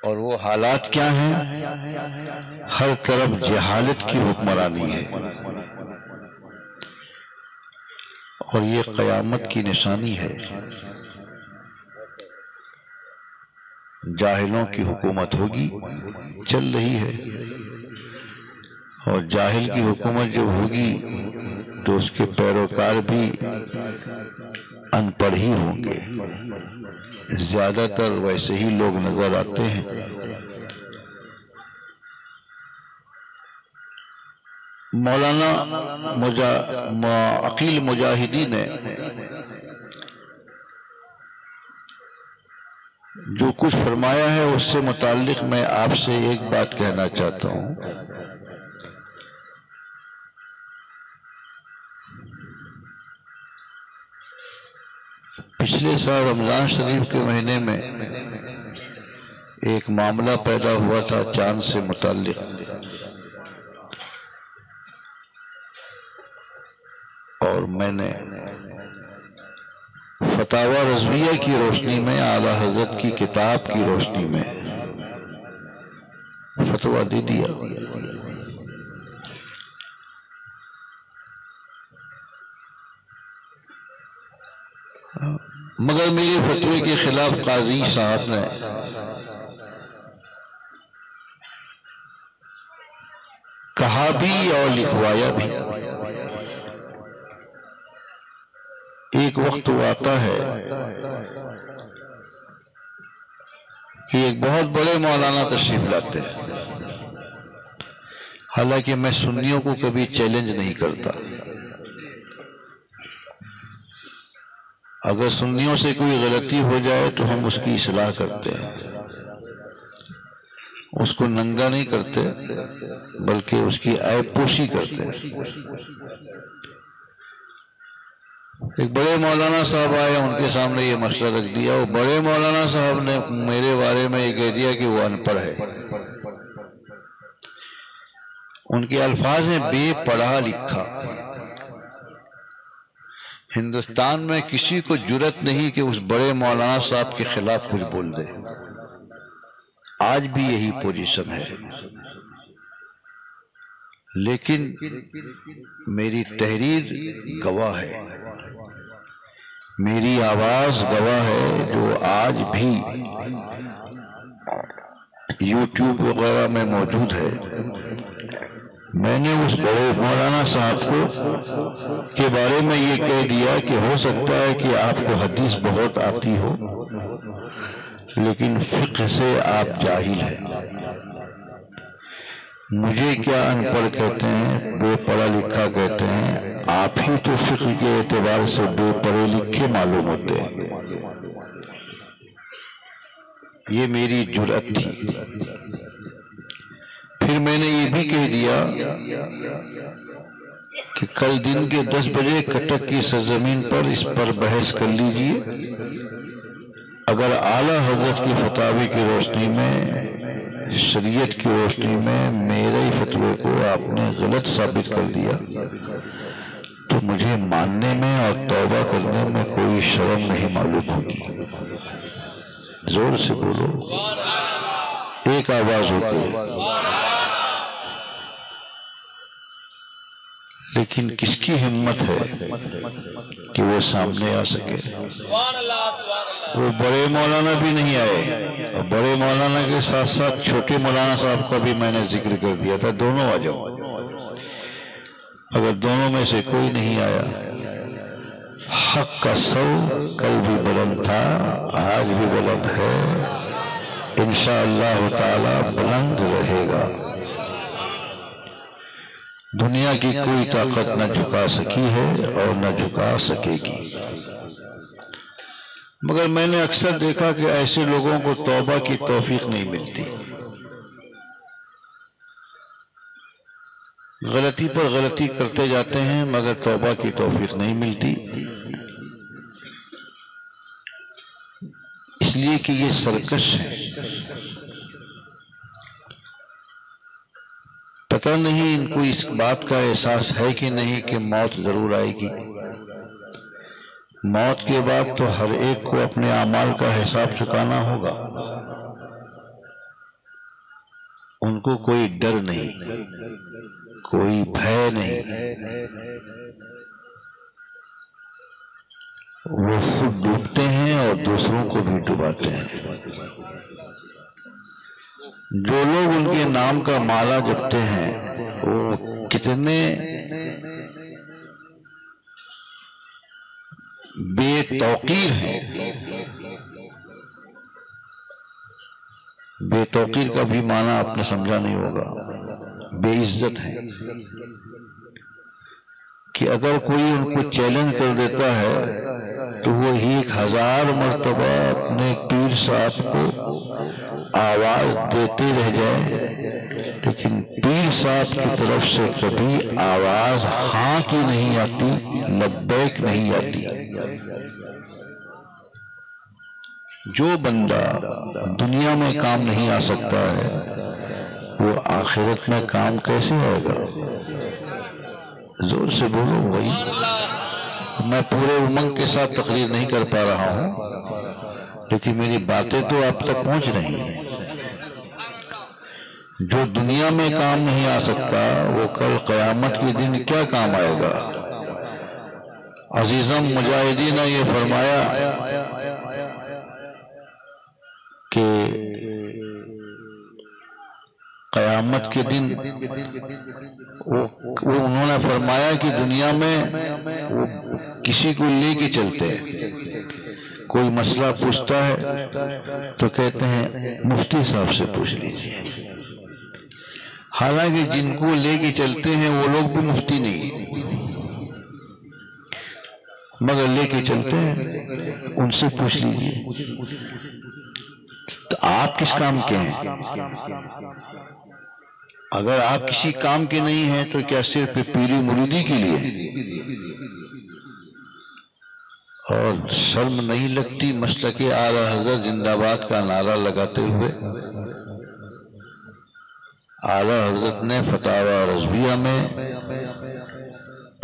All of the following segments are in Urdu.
اور وہ حالات کیا ہیں؟ ہر طرف جہالت کی حکمرانی ہے، اور یہ قیامت کی نشانی ہے۔ جاہلوں کی حکومت ہوگی، چل رہی ہے، اور جاہل کی حکومت جب ہوگی تو اس کے پیروکار بھی ان پڑھ ہی ہوں گے۔ زیادہ تر ویسے ہی لوگ نظر آتے ہیں۔ مولانا عقیل مجاہدی نے جو کچھ فرمایا ہے اس سے متعلق میں آپ سے ایک بات کہنا چاہتا ہوں۔ پچھلے سال رمضان شریف کے مہینے میں ایک معاملہ پیدا ہوا تھا چاند سے متعلق، اور میں نے فتاوی رضویہ کی روشنی میں، اعلیٰ حضرت کی کتاب کی روشنی میں فتویٰ دے دیا۔ مگر میرے فتوے کے خلاف قاضی صاحب نے کہا بھی اور لکھوایا بھی۔ ایک وقت وہ آتا ہے کہ ایک بہت بڑے مولانا تشریف لاتے ہیں، حالانکہ میں سنیوں کو کبھی چیلنج نہیں کرتا۔ اگر سنیوں سے کوئی غلطی ہو جائے تو ہم اس کی اصلاح کرتے ہیں، اس کو ننگا نہیں کرتے بلکہ اس کی عیب پوشی کرتے ہیں۔ ایک بڑے مولانا صاحب آئے، ان کے سامنے یہ مسئلہ رکھ دیا، وہ بڑے مولانا صاحب نے میرے بارے میں یہ کہہ دیا کہ وہ ان پڑھ ہے۔ ان کے الفاظ ہیں بے پڑھا لکھا۔ ہندوستان میں کسی کو جرأت نہیں کہ اس بڑے مولانا صاحب کے خلاف کچھ بول دے۔ آج بھی یہی پوزیشن ہے، لیکن میری تحریر گواہ ہے، میری آواز گواہ ہے، جو آج بھی یوٹیوب وغیرہ میں موجود ہے۔ میں نے اس بڑے مولانا صاحب کو کے بارے میں یہ کہہ دیا کہ ہو سکتا ہے کہ آپ کو حدیث بہت آتی ہو، لیکن فقہ سے آپ جاہل ہیں۔ مجھے کیا ان پڑھ کہتے ہیں، بے پڑھا لکھا کہتے ہیں، آپ ہی تو فقہ کے اعتبار سے بے پڑھے لکھے معلوم ہوتے ہیں۔ یہ میری جرأت تھی۔ پھر میں نے یہ بھی کہہ دیا کہ کل دن کے 10 بجے کٹک کی سرزمین پر اس پر بحث کر لیجئے۔ اگر اعلیٰ حضرت کی فتاوی کی روشنی میں، شریعت کی روشنی میں میرے فتوے کو آپ نے غلط ثابت کر دیا تو مجھے ماننے میں اور توبہ کرنے میں کوئی شرم نہیں معلوم ہوگی۔ زور سے بولو، ایک آواز ہو کے۔ لیکن کس کی ہمت ہے کہ وہ سامنے آ سکے؟ وہ بڑے مولانا بھی نہیں آئے، اور بڑے مولانا کے ساتھ ساتھ چھوٹے مولانا صاحب کا بھی میں نے ذکر کر دیا تھا، دونوں آ جاؤ۔ اگر دونوں میں سے کوئی نہیں آیا، حق کا سو کل بھی بلند تھا، آج بھی بلند ہے، انشاءاللہ تعالی بلند رہے گا۔ دنیا کی کوئی طاقت نہ جھکا سکی ہے اور نہ جھکا سکے گی۔ مگر میں نے اکثر دیکھا کہ ایسے لوگوں کو توبہ کی توفیق نہیں ملتی، غلطی پر غلطی کرتے جاتے ہیں مگر توبہ کی توفیق نہیں ملتی، اس لیے کہ یہ سرکش ہے۔ پتہ نہیں ان کو اس بات کا احساس ہے کہ نہیں کہ موت ضرور آئے گی۔ موت کے بعد تو ہر ایک کو اپنے اعمال کا حساب چکانا ہوگا۔ ان کو کوئی ڈر نہیں، کوئی بھے نہیں، وہ خود ڈوبتے ہیں اور دوسروں کو بھی ڈباتے ہیں۔ جو لوگ ان کے نام کا مالا جپتے ہیں وہ کتنے بے توقیر ہیں۔ بے توقیر کا بھی معنی آپ نے سمجھا نہیں ہوگا، بے عزت ہیں، کہ اگر کوئی ان کو چیلنج کر دیتا ہے تو وہ 1000 مرتبہ اپنے پیر صاحب کو آواز دیتے رہ جائے، لیکن پیر صاحب کی طرف سے کبھی آواز ہاں کی نہیں آتی، لبیک نہیں آتی۔ جو بندہ دنیا میں کام نہیں آ سکتا ہے وہ آخرت میں کام کیسے آئے گا؟ زور سے بولو بھائی، میں پورے امنگ کے ساتھ تقریر نہیں کر پا رہا ہوں، لیکن میری باتیں تو آپ تک پہنچ رہی ہیں۔ جو دنیا میں کام نہیں آ سکتا وہ کل قیامت کے دن کیا کام آئے گا؟ عزیزم مجاہدین نے یہ فرمایا کہ قیامت کے دن انہوں نے فرمایا کہ دنیا میں وہ کسی کو لے کے چلتے ہیں، کوئی مسئلہ پوچھتا ہے تو کہتے ہیں مفتی صاحب سے پوچھ لیجیے، حالانکہ جن کو لے کے چلتے ہیں وہ لوگ بھی مفتی نہیں مگر لے کے چلتے ہیں، ان سے پوچھ لیجیے۔ تو آپ کس کام کے ہیں؟ اگر آپ کسی کام کے نہیں ہیں تو کیا صرف پیری مریدی کے لیے؟ اور شرم نہیں لگتی مسلک اعلی حضرت زندہ باد کا نعرہ لگاتے ہوئے؟ اعلی حضرت نے فتاوی رضویہ میں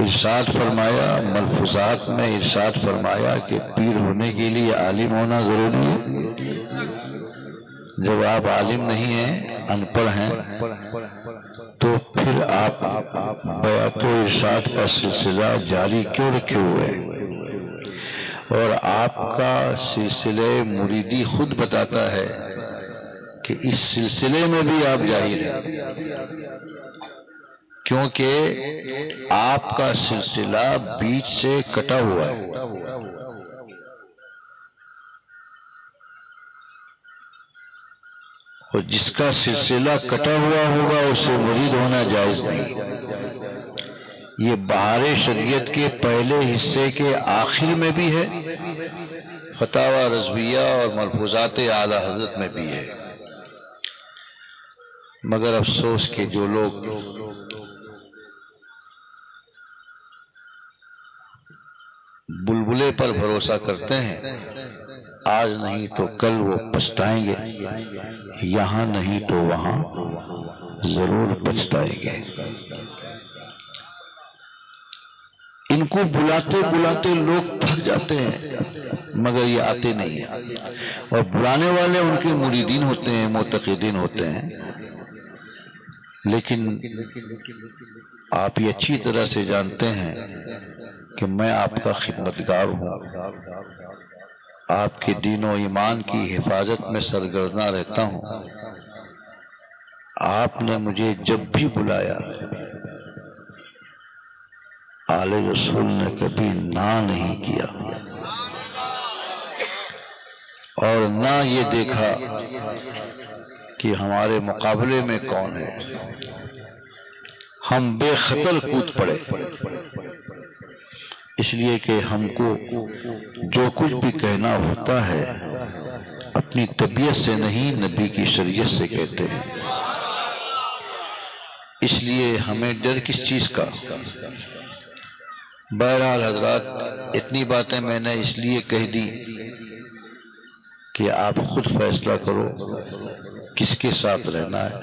ارشاد فرمایا، ملفوظات میں ارشاد فرمایا کہ پیر ہونے کے لیے عالم ہونا ضروری ہے۔ جب آپ عالم نہیں ہیں، ان پڑھ ہیں، تو پھر آپ بیعت و ارشاد کا سلسلہ جاری کیوں رکھے ہوئے ہیں؟ اور آپ کا سلسلہ مریدی خود بتاتا ہے کہ اس سلسلے میں بھی آپ جاہل ہیں، کیونکہ آپ کا سلسلہ بیچ سے کٹا ہوا ہے۔ اور جس کا سلسلہ کٹا ہوا ہوگا اسے مرید ہونا جائز نہیں۔ یہ بہار شریعت کے پہلے حصے کے آخر میں بھی ہے، فتاوی رضویہ اور ملفوظات اعلی حضرت میں بھی ہے، مگر افسوس کہ جو لوگ بلبلے پر بھروسہ کرتے ہیں، آج نہیں تو کل وہ پچھتائیں گے، یہاں نہیں تو وہاں ضرور پچھتائیں گے۔ ان کو بلاتے بلاتے لوگ تھک جاتے ہیں مگر یہ آتے نہیں ہیں، اور بلانے والے ان کے مریدین ہوتے ہیں، معتقدین ہوتے ہیں۔ لیکن آپ یہ اچھی طرح سے جانتے ہیں کہ میں آپ کا خدمتگار ہوں، آپ کے دین و ایمان کی حفاظت میں سرگرداں رہتا ہوں۔ آپ نے مجھے جب بھی بلایا، آل رسول نے کبھی نہ نہیں کیا، اور نہ یہ دیکھا کہ ہمارے مقابلے میں کون ہے۔ ہم بے خطر کود پڑے، اس لیے کہ ہم کو جو کچھ بھی کہنا ہوتا ہے اپنی طبیعت سے نہیں، نبی کی شریعت سے کہتے ہیں۔ اس لیے ہمیں ڈر کس چیز کا؟ بہرحال حضرات، اتنی باتیں میں نے اس لیے کہہ دی کہ آپ خود فیصلہ کرو کس کے ساتھ رہنا ہے،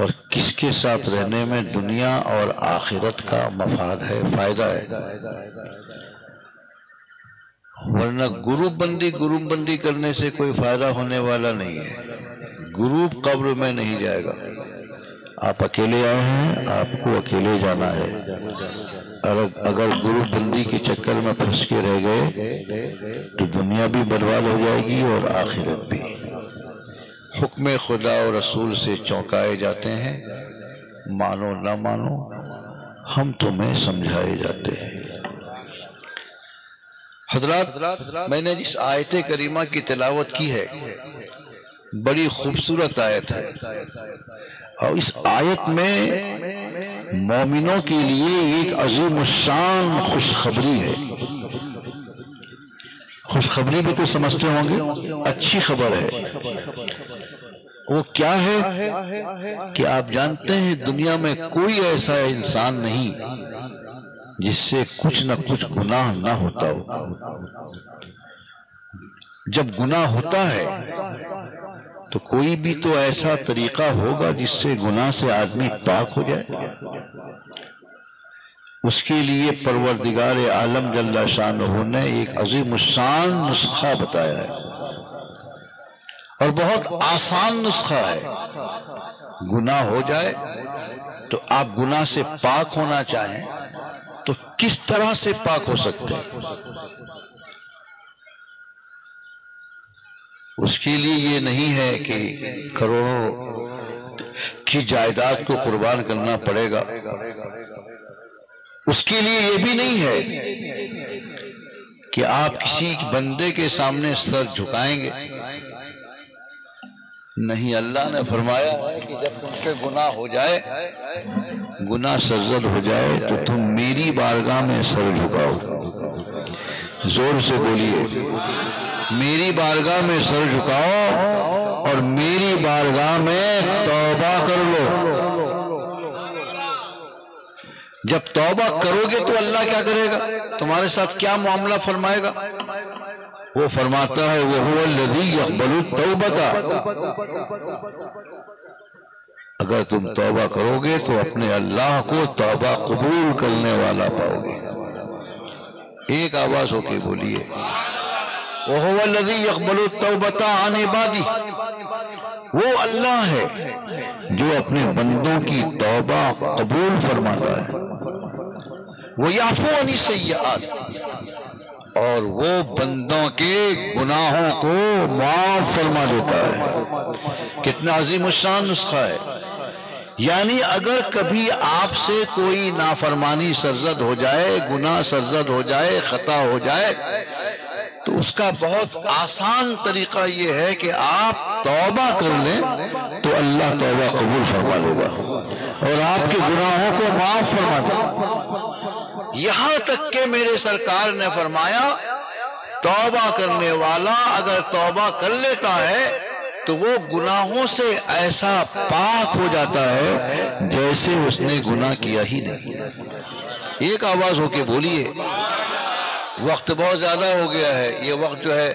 اور کس کے ساتھ رہنے میں دنیا اور آخرت کا مفاد ہے، فائدہ ہے۔ ورنہ گروپ بندی کرنے سے کوئی فائدہ ہونے والا نہیں ہے۔ گروپ قبر میں نہیں جائے گا. آپ اکیلے آئے ہیں، آپ کو اکیلے جانا ہے. اگر گروپ بندی کے چکر میں پھنس کے رہ گئے تو دنیا بھی برباد ہو جائے گی اور آخرت بھی. حکم خدا اور رسول سے چونکائے جاتے ہیں، مانو نہ مانو ہم تمہیں سمجھائے جاتے ہیں. حضرات، میں نے جس آیت کریمہ کی تلاوت کی ہے بڑی خوبصورت آیت ہے، اور اس آیت میں مومنوں کے لیے ایک عظیم الشان خوشخبری ہے. خوشخبری بھی تو سمجھتے ہوں گے، اچھی خبر ہے. وہ کیا ہے کہ آپ جانتے ہیں دنیا میں کوئی ایسا انسان نہیں جس سے کچھ نہ کچھ گناہ نہ ہوتا ہو. جب گناہ ہوتا ہے تو کوئی بھی تو ایسا طریقہ ہوگا جس سے گناہ سے آدمی پاک ہو جائے. اس کے لیے پروردگار عالم جل شانہ نے ایک عظیم الشان نسخہ بتایا ہے، اور بہت آسان نسخہ ہے. گناہ ہو جائے تو آپ گناہ سے پاک ہونا چاہیں تو کس طرح سے پاک ہو سکتے ہیں؟ اس کے لیے یہ نہیں ہے کہ کروڑوں کی جائیداد کو قربان کرنا پڑے گا. اس کے لیے یہ بھی نہیں ہے کہ آپ کسی بندے کے سامنے سر جھکائیں گے. نہیں، اللہ نے فرمایا ہے کہ جب تم سے گناہ ہو جائے، گناہ سرزد ہو جائے تو تم میری بارگاہ میں سر جھکاؤ. زور سے بولیے، میری بارگاہ میں سر جھکاؤ اور میری بارگاہ میں توبہ کر لو. جب توبہ کرو گے تو اللہ کیا کرے گا؟ تمہارے ساتھ کیا معاملہ فرمائے گا؟ وہ فرماتا ہے وَهُوَ الَّذِي يَقْبَلُ التَّوْبَةَ. اگر تم توبہ کرو گے تو اپنے اللہ کو توبہ قبول کرنے والا پاؤ گے. ایک آواز ہو کے بولیے، وَهُوَ الَّذِي يَقْبَلُ التَّوْبَةَ عَنْ عِبَادِهِ. وہ اللہ ہے جو اپنے بندوں کی توبہ قبول فرماتا ہے. وَيَعْفُو عَنِ السَّيِّئَاتِ. اور وہ بندوں کے گناہوں کو معاف فرما دیتا ہے. کتنا عظیم الشان نسخہ ہے. یعنی اگر کبھی آپ سے کوئی نافرمانی سرزد ہو جائے، گناہ سرزد ہو جائے، خطا ہو جائے، تو اس کا بہت آسان طریقہ یہ ہے کہ آپ توبہ کر لیں تو اللہ توبہ قبول فرما لے گا اور آپ کے گناہوں کو معاف فرما دے گا. یہاں تک کہ میرے سرکار نے فرمایا توبہ کرنے والا اگر توبہ کر لیتا ہے تو وہ گناہوں سے ایسا پاک ہو جاتا ہے جیسے اس نے گناہ کیا ہی نہیں. ایک آواز ہو کے بولیے. وقت بہت زیادہ ہو گیا ہے، یہ وقت جو ہے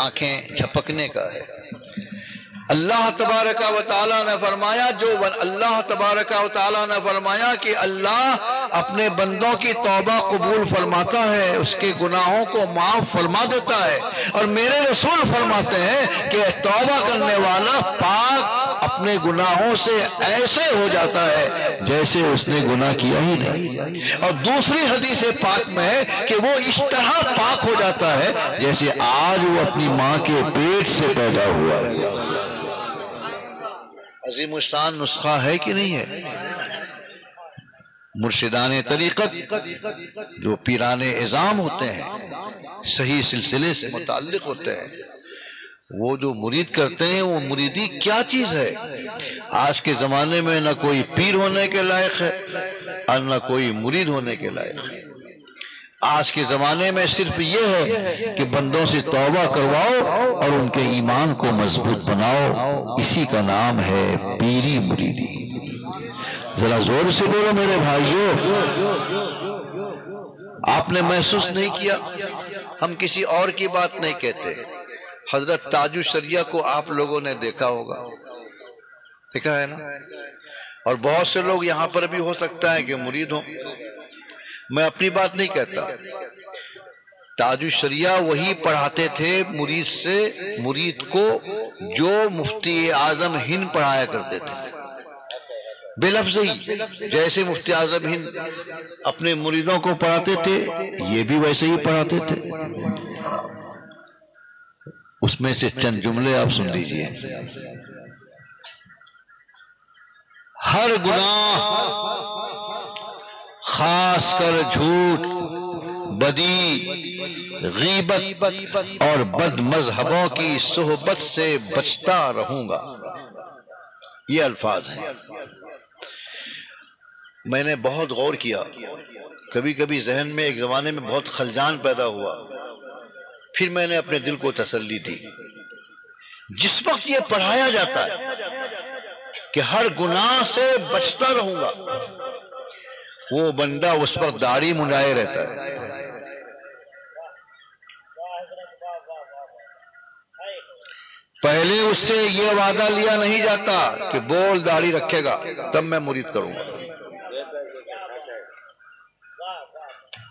آنکھیں جھپکنے کا ہے. اللہ تبارک و تعالیٰ نے فرمایا اللہ تبارک و تعالیٰ نے فرمایا کہ اللہ اپنے بندوں کی توبہ قبول فرماتا ہے، اس کے گناہوں کو معاف فرما دیتا ہے. اور میرے رسول فرماتے ہیں کہ توبہ کرنے والا پاک اپنے گناہوں سے ایسے ہو جاتا ہے جیسے اس نے گناہ کیا ہی نہیں. اور دوسری حدیث پاک میں ہے کہ وہ اس طرح پاک ہو جاتا ہے جیسے آج وہ اپنی ماں کے پیٹ سے پیدا ہوا ہے. عظیم الشان نسخہ ہے کہ نہیں ہے؟ مرشدان طریقت جو پیران اعظام ہوتے ہیں، صحیح سلسلے سے متعلق ہوتے ہیں، وہ جو مرید کرتے ہیں وہ مریدی کیا چیز ہے. آج کے زمانے میں نہ کوئی پیر ہونے کے لائق ہے اور نہ کوئی مرید ہونے کے لائق ہے. آج کے زمانے میں صرف یہ ہے کہ بندوں سے توبہ کرواؤ اور ان کے ایمان کو مضبوط بناؤ. اسی کا نام ہے پیری مریدی. ذرا زور سے بولو میرے بھائیو. آپ نے محسوس نہیں کیا؟ ہم کسی اور کی بات نہیں کہتے. حضرت تاج الشریعہ کو آپ لوگوں نے دیکھا ہوگا، دیکھا ہے نا؟ اور بہت سے لوگ یہاں پر بھی ہو سکتا ہے کہ مرید ہوں. میں اپنی بات نہیں کہتا. تاج الشریعہ وہی پڑھاتے تھے مرید کو جو مفتی اعظم ہند پڑھایا کرتے تھے، بے لفظ ہی جیسے مفتی اعظم ہند اپنے مریدوں کو پڑھاتے تھے یہ بھی ویسے ہی پڑھاتے تھے۔ اس میں سے چند جملے آپ سن لیجئے۔ ہر گناہ خاص کر جھوٹ، بدی، غیبت اور بد مذہبوں کی صحبت سے بچتا رہوں گا، یہ الفاظ ہیں۔ میں نے بہت غور کیا، کبھی کبھی ذہن میں ایک زمانے میں بہت خلجان پیدا ہوا، پھر میں نے اپنے دل کو تسلی دی۔ جس وقت یہ پڑھایا جاتا ہے کہ ہر گناہ سے بچتا رہوں گا، وہ بندہ اس وقت داڑھی منڈائے رہتا ہے۔ پہلے اس سے یہ وعدہ لیا نہیں جاتا کہ بول داڑھی رکھے گا تب میں مرید کروں گا۔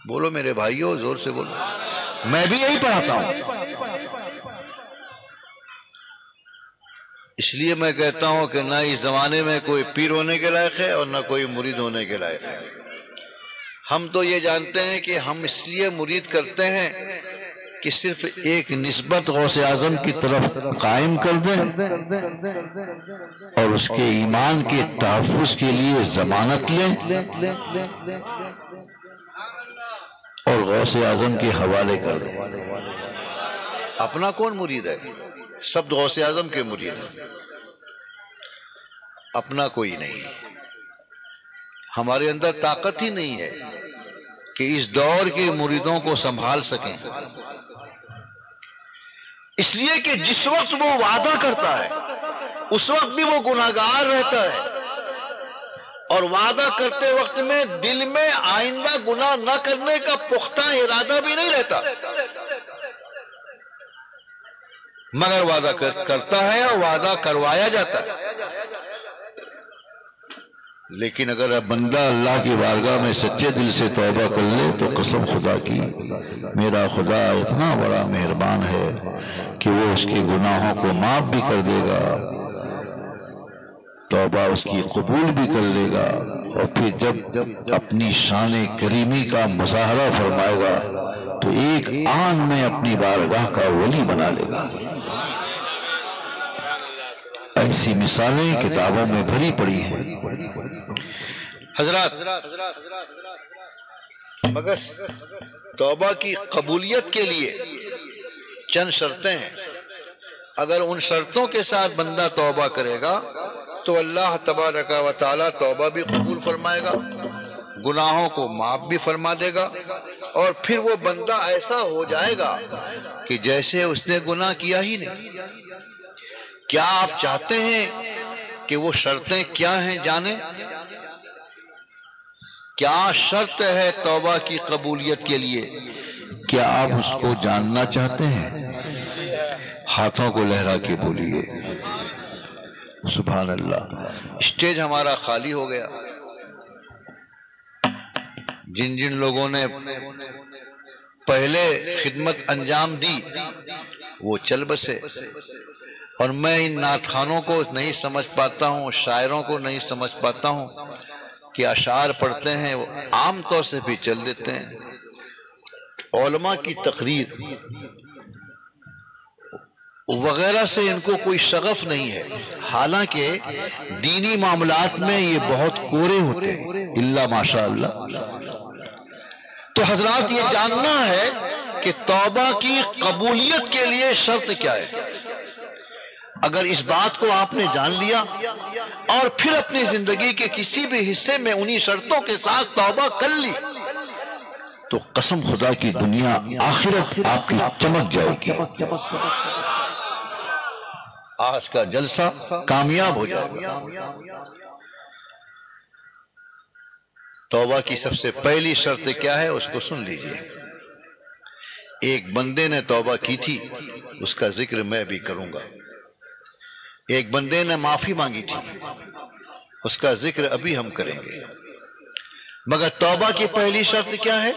بولو میرے بھائیو، زور سے بولو، میں بھی یہی پڑھاتا ہوں۔ اس لیے میں کہتا ہوں کہ نہ اس زمانے میں کوئی پیر ہونے کے لائق ہے اور نہ کوئی مرید ہونے کے لائق ہے۔ ہم تو یہ جانتے ہیں کہ ہم اس لیے مرید کرتے ہیں کہ صرف ایک نسبت غوث اعظم کی طرف قائم کر دیں اور اس کے ایمان کے تحفظ کے لیے ضمانت لیں اور غوث اعظم کے حوالے کر دیں۔ اپنا کون مرید ہے؟ سب غوث اعظم کے مرید ہیں، اپنا کوئی نہیں۔ ہمارے اندر طاقت ہی نہیں ہے کہ اس دور کے مریدوں کو سنبھال سکیں، اس لیے کہ جس وقت وہ وعدہ کرتا ہے اس وقت بھی وہ گناہگار رہتا ہے، اور وعدہ کرتے وقت میں دل میں آئندہ گناہ نہ کرنے کا پختہ ارادہ بھی نہیں رہتا، مگر وعدہ کرتا ہے اور وعدہ کروایا جاتا ہے۔ لیکن اگر بندہ اللہ کی بارگاہ میں سچے دل سے توبہ کر لے تو قسم خدا کی، میرا خدا اتنا بڑا مہربان ہے کہ وہ اس کے گناہوں کو معاف بھی کر دے گا، توبہ اس کی قبول بھی کر لے گا، اور پھر جب اپنی شان کریمی کا مظاہرہ فرمائے گا تو ایک آن میں اپنی بارگاہ کا ولی بنا لے گا۔ ایسی مثالیں کتابوں میں بھری پڑی ہیں۔ حضرات، مگر توبہ کی قبولیت کے لیے چند شرطیں ہیں۔ اگر ان شرطوں کے ساتھ بندہ توبہ کرے گا تو اللہ تبارک و تعالی توبہ بھی قبول فرمائے گا، گناہوں کو معاف بھی فرما دے گا، اور پھر وہ بندہ ایسا ہو جائے گا کہ جیسے اس نے گناہ کیا ہی نہیں۔ کیا آپ چاہتے ہیں کہ وہ شرطیں کیا ہیں جانیں؟ کیا شرط ہے توبہ کی قبولیت کے لیے؟ کیا آپ اس کو جاننا چاہتے ہیں؟ ہاتھوں کو لہرا کے بولیے سبحان اللہ۔ اسٹیج ہمارا خالی ہو گیا۔ جن جن لوگوں نے پہلے خدمت انجام دی وہ چل بسے، اور میں ان نعت خانوں کو نہیں سمجھ پاتا ہوں، شاعروں کو نہیں سمجھ پاتا ہوں کہ اشعار پڑھتے ہیں، وہ عام طور سے بھی چل دیتے ہیں۔ علماء کی تقریر وغیرہ سے ان کو کوئی شغف نہیں ہے، حالانکہ دینی معاملات میں یہ بہت کورے ہوتے ہیں الا ماشاء اللہ۔ تو حضرات یہ جاننا ہے کہ توبہ کی قبولیت کے لیے شرط کیا ہے۔ اگر اس بات کو آپ نے جان لیا اور پھر اپنی زندگی کے کسی بھی حصے میں انہی شرطوں کے ساتھ توبہ کر لی تو قسم خدا کی دنیا آخرت آپ کی چمک جائے گی، آج کا جلسہ کامیاب ہو جائے گا۔ توبہ کی سب سے پہلی شرط کیا ہے اس کو سن لیجئے۔ ایک بندے نے توبہ کی تھی، اس کا ذکر میں بھی کروں گا۔ ایک بندے نے معافی مانگی تھی، اس کا ذکر ابھی ہم کریں گے۔ مگر توبہ کی پہلی شرط کیا ہے؟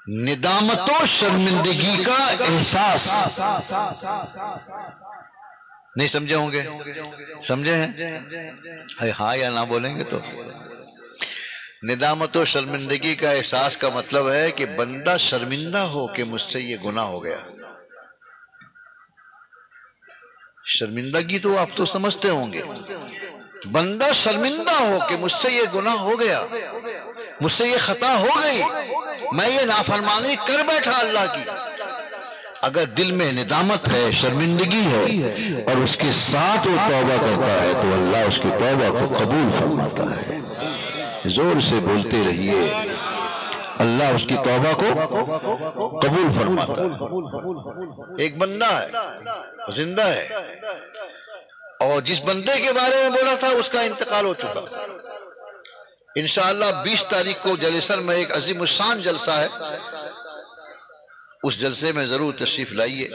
ندامت و شرمندگی کا احساس. نہیں سمجھے ہوں گے؟ سمجھے ہیں؟ ہاں یا نہ بولیں گے تو. ندامت و شرمندگی کا احساس کا مطلب ہے کہ بندہ شرمندہ ہو کہ مجھ سے یہ گناہ ہو گیا. شرمندگی تو آپ تو سمجھتے ہوں گے. بندہ شرمندہ ہو کہ مجھ سے یہ گناہ ہو گیا، مجھ سے یہ خطا ہو گئی، میں یہ نافرمانی کر بیٹھا اللہ کی. اگر دل میں ندامت ہے، شرمندگی ہے، اور اس کے ساتھ وہ توبہ کرتا ہے تو اللہ اس کی توبہ کو قبول فرماتا ہے. زور سے بولتے رہیے، اللہ اس کی توبہ کو قبول فرماتا ہے. ایک بندہ ہے، زندہ ہے، اور جس بندے کے بارے میں بولا تھا اس کا انتقال ہو چکا. انشاءاللہ 20 تاریخ کو جلسر میں ایک عظیم الشان جلسہ ہے، اس جلسے میں ضرور تشریف لائیے.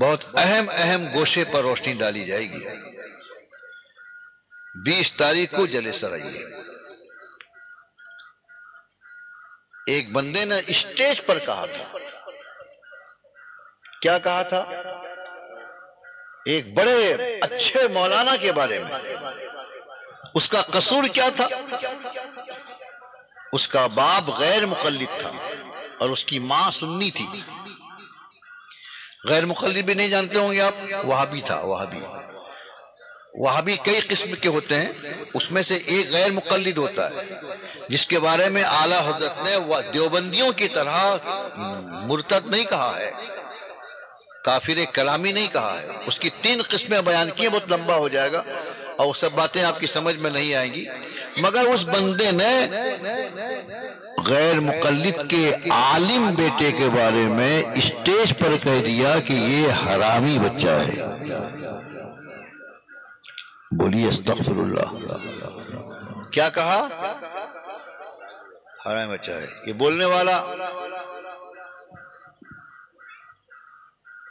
بہت اہم گوشے پر روشنی ڈالی جائے گی. 20 تاریخ کو جلسر آئیے. ایک بندے نے اسٹیج پر کہا تھا، کیا کہا تھا؟ ایک بڑے اچھے مولانا کے بارے میں. اس کا قصور کیا تھا؟ اس کا باپ غیر مقلد تھا اور اس کی ماں سنی تھی. غیر مقلد بھی نہیں جانتے ہوں گے آپ، وہابی تھا. وہابی کئی قسم کے ہوتے ہیں، اس میں سے ایک غیر مقلد ہوتا ہے جس کے بارے میں اعلیٰ حضرت نے دیوبندیوں کی طرح مرتد نہیں کہا ہے، کافر کلامی نہیں کہا ہے. اس کی 3 قسمیں بیان کی، بہت لمبا ہو جائے گا اور سب باتیں آپ کی سمجھ میں نہیں آئیں گی. مگر اس بندے نے غیر مقلد کے عالم بیٹے کے بارے میں اسٹیج پر کہہ دیا کہ یہ حرامی بچہ ہے. بولیے استغفر اللہ. کیا کہا؟ حرامی بچہ ہے. یہ بولنے والا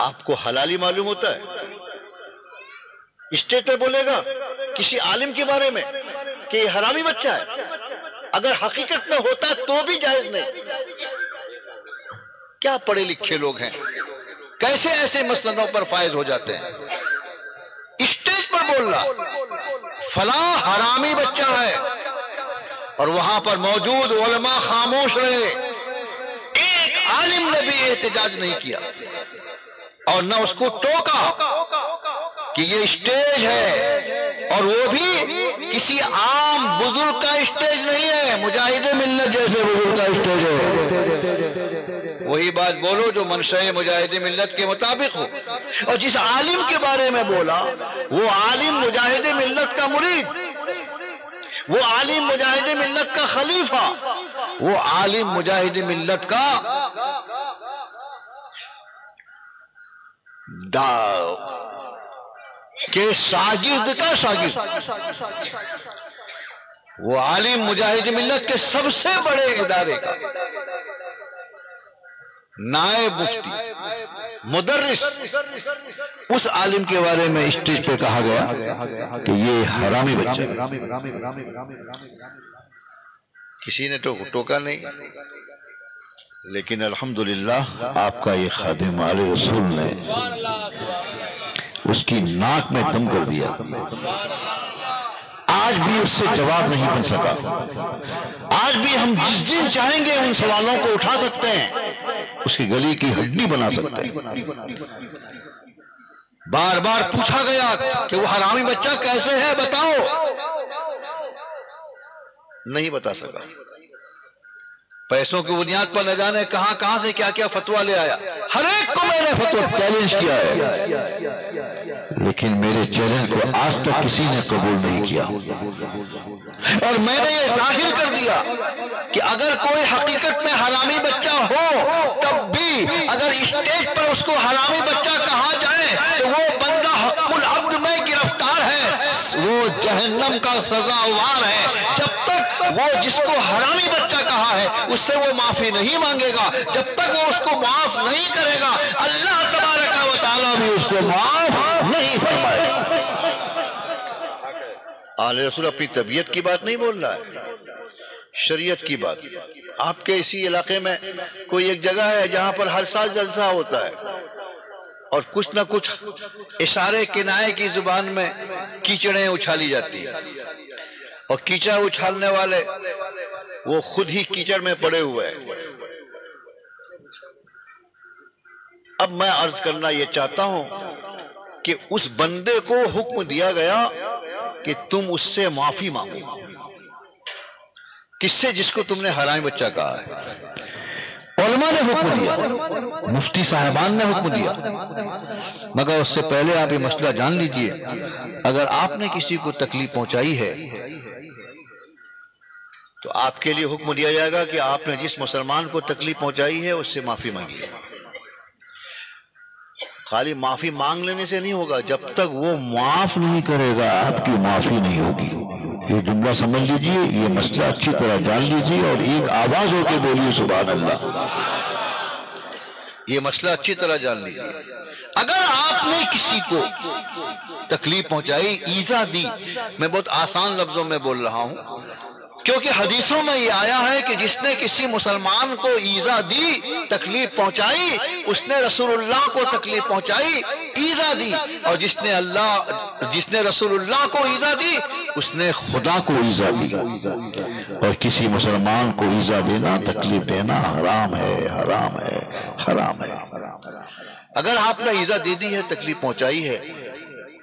آپ کو حلالی معلوم ہوتا ہے؟ اسٹیج پہ بولے گا کسی عالم کے بارے میں کہ یہ حرامی بچہ ہے. اگر حقیقت میں ہوتا تو بھی جائز نہیں. کیا پڑھے لکھے لوگ ہیں، کیسے ایسے مسندوں پر فائز ہو جاتے ہیں. اسٹیج پر بول رہا فلاں حرامی بچہ ہے، اور وہاں پر موجود علماء خاموش رہے. ایک عالم نے بھی احتجاج نہیں کیا اور نہ اس کو ٹوکا کہ یہ اسٹیج ہے، اور وہ بھی کسی عام بزرگ کا اسٹیج نہیں ہے، مجاہد ملت جیسے بزرگ کا اسٹیج ہے. وہی بات بولو جو منشأ مجاہد ملت کے مطابق ہو. اور جس عالم کے بارے میں بولا وہ عالم مجاہد ملت کا مرید، وہ عالم مجاہد ملت کا خلیفہ، وہ عالم مجاہد ملت کا کہ شاگرد کا شاگرد، وہ عالم مجاہد ملت کے سب سے بڑے ادارے کا نائب مفتی مدرس. اس عالم کے بارے میں اسٹیج پہ کہا گیا کہ یہ حرامی بچہ ہے. کسی نے ٹوکا نہیں. لیکن الحمدللہ آپ کا یہ خادم آل رسول نے اس کی ناک میں دم کر دیا. آج بھی اس سے جواب نہیں بن سکا. آج بھی ہم جس دن چاہیں گے ان سوالوں کو اٹھا سکتے ہیں، اس کی گلی کی ہڈی بنا سکتے ہیں. بار بار پوچھا گیا کہ وہ حرامی بچہ کیسے ہے بتاؤ، نہیں بتا سکا. پیسوں کی بنیاد پر نہ جانے کہاں سے کیا کیا فتویٰ لے آیا. ہر ایک کو میں نے فتویٰ چیلنج کیا ہے، لیکن میرے چیلنج کو آج تک کسی نے قبول نہیں کیا. اور میں نے یہ ظاہر کر دیا کہ اگر کوئی حقیقت میں حرامی بچہ ہو تب بھی اگر اسٹیج پر اس کو حرامی بچہ کہا جائے تو وہ بندہ حق العبد میں گرفتار ہے، وہ جہنم کا سزاوار ہے. جب تک وہ جس کو حرامی بچہ کہا ہے اس سے وہ معافی نہیں مانگے گا، جب تک وہ اس کو معاف نہیں کرے گا اللہ تبارک و تعالیٰ بھی اس کو معاف نہیں فرمائے گا. آل رسول اپنی طبیعت کی بات نہیں بول رہا ہے، شریعت کی بات. آپ کے اسی علاقے میں کوئی ایک جگہ ہے جہاں پر ہر سال جلسہ ہوتا ہے اور کچھ نہ کچھ اشارے کنائے کی زبان میں کیچڑیں اچھالی جاتی ہیں، اور کیچڑ اچھالنے والے وہ خود ہی کیچڑ میں پڑے ہوئے ہیں۔ اب میں عرض کرنا یہ چاہتا ہوں کہ اس بندے کو حکم دیا گیا کہ تم اس سے معافی مانگو۔ کس سے؟ جس کو تم نے حرامی بچہ کہا ہے۔ علماء نے حکم دیا، مفتی صاحبان نے حکم دیا، مگر اس سے پہلے آپ یہ مسئلہ جان لیجئے، اگر آپ نے کسی کو تکلیف پہنچائی ہے تو آپ کے لیے حکم دیا جائے گا کہ آپ نے جس مسلمان کو تکلیف پہنچائی ہے اس سے معافی مانگیے۔ خالی معافی مانگ لینے سے نہیں ہوگا، جب تک وہ معاف نہیں کرے گا آپ کی معافی نہیں ہوگی۔ یہ جملہ سمجھ لیجئے، یہ مسئلہ اچھی طرح جان لیجئے اور ایک آواز ہو کے بولیے سبحان اللہ۔ یہ مسئلہ اچھی طرح جان لیجئے، اگر آپ نے کسی کو تکلیف پہنچائی، ایذا دی، میں بہت آسان لفظوں میں بول رہا ہوں کیونکہ حدیثوں میں یہ آیا ہے کہ جس نے کسی مسلمان کو ایذا دی، تکلیف پہنچائی، اس نے رسول اللہ کو تکلیف پہنچائی، ایذا دی، اور جس نے رسول اللہ کو ایذا دی اس نے خدا کو ایذا دی۔ اور کسی مسلمان کو ایذا دینا، تکلیف دینا حرام ہے، حرام ہے، حرام ہے۔ اگر آپ نے ایذا دے دی ہے، تکلیف پہنچائی ہے،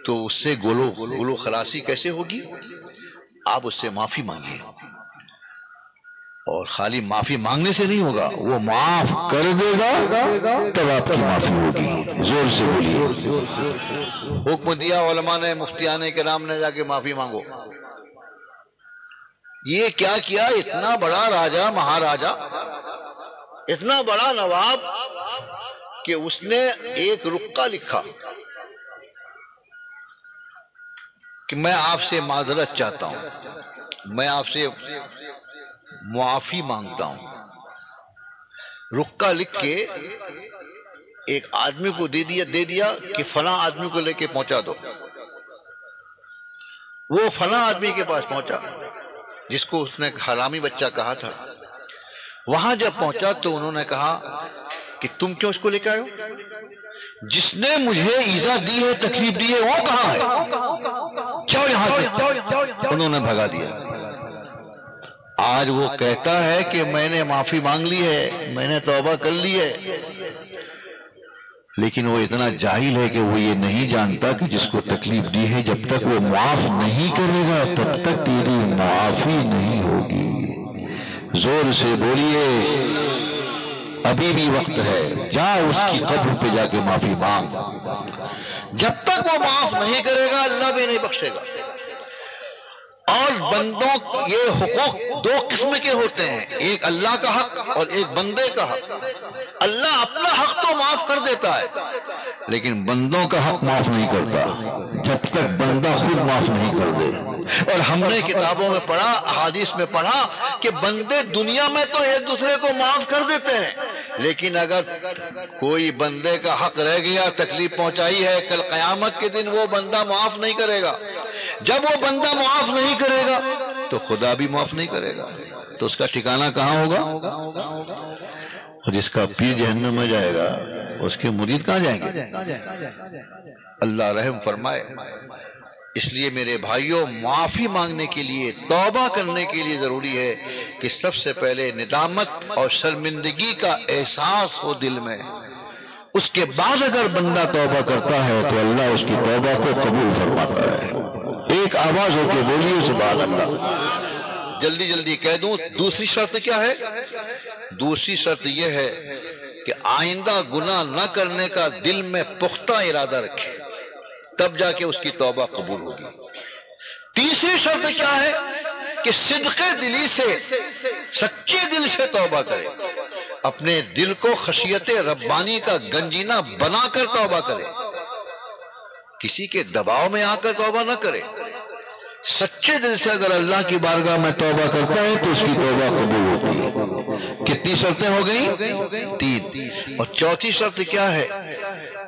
تو اس سے گلو خلاصی کیسے ہوگی؟ آپ اس سے معافی مانگیے، اور خالی معافی مانگنے سے نہیں ہوگا، وہ معاف کر دے گا تب آپ کی معافی ہوگی۔ زور سے بولیے۔ حکم دیا علماء نے، مفتیان کرام نے، جا کے معافی مانگو۔ یہ کیا کیا؟ اتنا بڑا راجہ، مہاراجہ، اتنا بڑا نواب کہ اس نے ایک رقعہ لکھا کہ میں آپ سے معذرت چاہتا ہوں، میں آپ سے معافی مانگتا ہوں۔ رقعہ لکھ کے ایک آدمی کو دے دیا کہ فلاں آدمی کو لے کے پہنچا دو۔ وہ فلاں آدمی کے پاس پہنچا جس کو اس نے حرامی بچہ کہا تھا۔ وہاں جب پہنچا تو انہوں نے کہا کہ تم کیوں اس کو لے کے آئے ہو؟ جس نے مجھے ایذا دی ہے، تکلیف دی ہے، وہ کہاں ہے؟ جاؤ یہاں سے۔ انہوں نے بھگا دیا۔ آج وہ کہتا ہے کہ میں نے معافی مانگ لی ہے، میں نے توبہ کر لی ہے، لیکن وہ اتنا جاہل ہے کہ وہ یہ نہیں جانتا کہ جس کو تکلیف دی ہے جب تک وہ معاف نہیں کرے گا تب تک تیری معافی نہیں ہوگی۔ زور سے بولیے، ابھی بھی وقت ہے، جا اس کی قبر پہ جا کے معافی مانگ۔ جب تک وہ معاف نہیں کرے گا اللہ بھی نہیں بخشے گا۔ اور بندوں یہ حقوق دو قسم کے ہوتے ہیں، ایک اللہ کا حق اور ایک بندے کا حق۔ اللہ اپنا حق تو معاف کر دیتا ہے لیکن بندوں کا حق معاف نہیں کرتا جب تک بندہ خود معاف نہیں کر دے۔ اور ہم نے کتابوں میں پڑھا، احادیث میں پڑھا کہ بندے دنیا میں تو ایک دوسرے کو معاف کر دیتے ہیں، لیکن اگر کوئی بندے کا حق رہ گیا، تکلیف پہنچائی ہے، کل قیامت کے دن وہ بندہ معاف نہیں کرے گا۔ جب وہ بندہ معاف نہیں کرے گا تو خدا بھی معاف نہیں کرے گا، تو اس کا ٹھکانہ کہاں ہوگا؟ اور جس کا پیر جہنم میں جائے گا اس کے مرید کہاں جائیں گے؟ اللہ رحم فرمائے۔ اس لیے میرے بھائیوں، معافی مانگنے کے لیے، توبہ کرنے کے لیے ضروری ہے کہ سب سے پہلے ندامت اور شرمندگی کا احساس ہو دل میں۔ اس کے بعد اگر بندہ توبہ کرتا ہے تو اللہ اس کی توبہ کو قبول فرماتا ہے۔ ایک آواز ہو کے بولیے سبحان اللہ۔ جلدی جلدی کہہ دوں، دوسری شرط کیا ہے؟ دوسری شرط یہ ہے کہ آئندہ گناہ نہ کرنے کا دل میں پختہ ارادہ رکھے، تب جا کے اس کی توبہ قبول ہوگی۔ تیسری شرط کیا ہے کہ صدق دلی سے، سچے دل سے توبہ کرے، اپنے دل کو خشیت ربانی کا گنجینہ بنا کر توبہ کرے، کسی کے دباؤ میں آ کر توبہ نہ کرے۔ سچے دل سے اگر اللہ کی بارگاہ میں توبہ کرتا ہے تو اس کی توبہ قبول ہوتی ہے۔ کتنی شرطیں ہو گئیں؟ 3۔ اور چوتھی شرط کیا ہے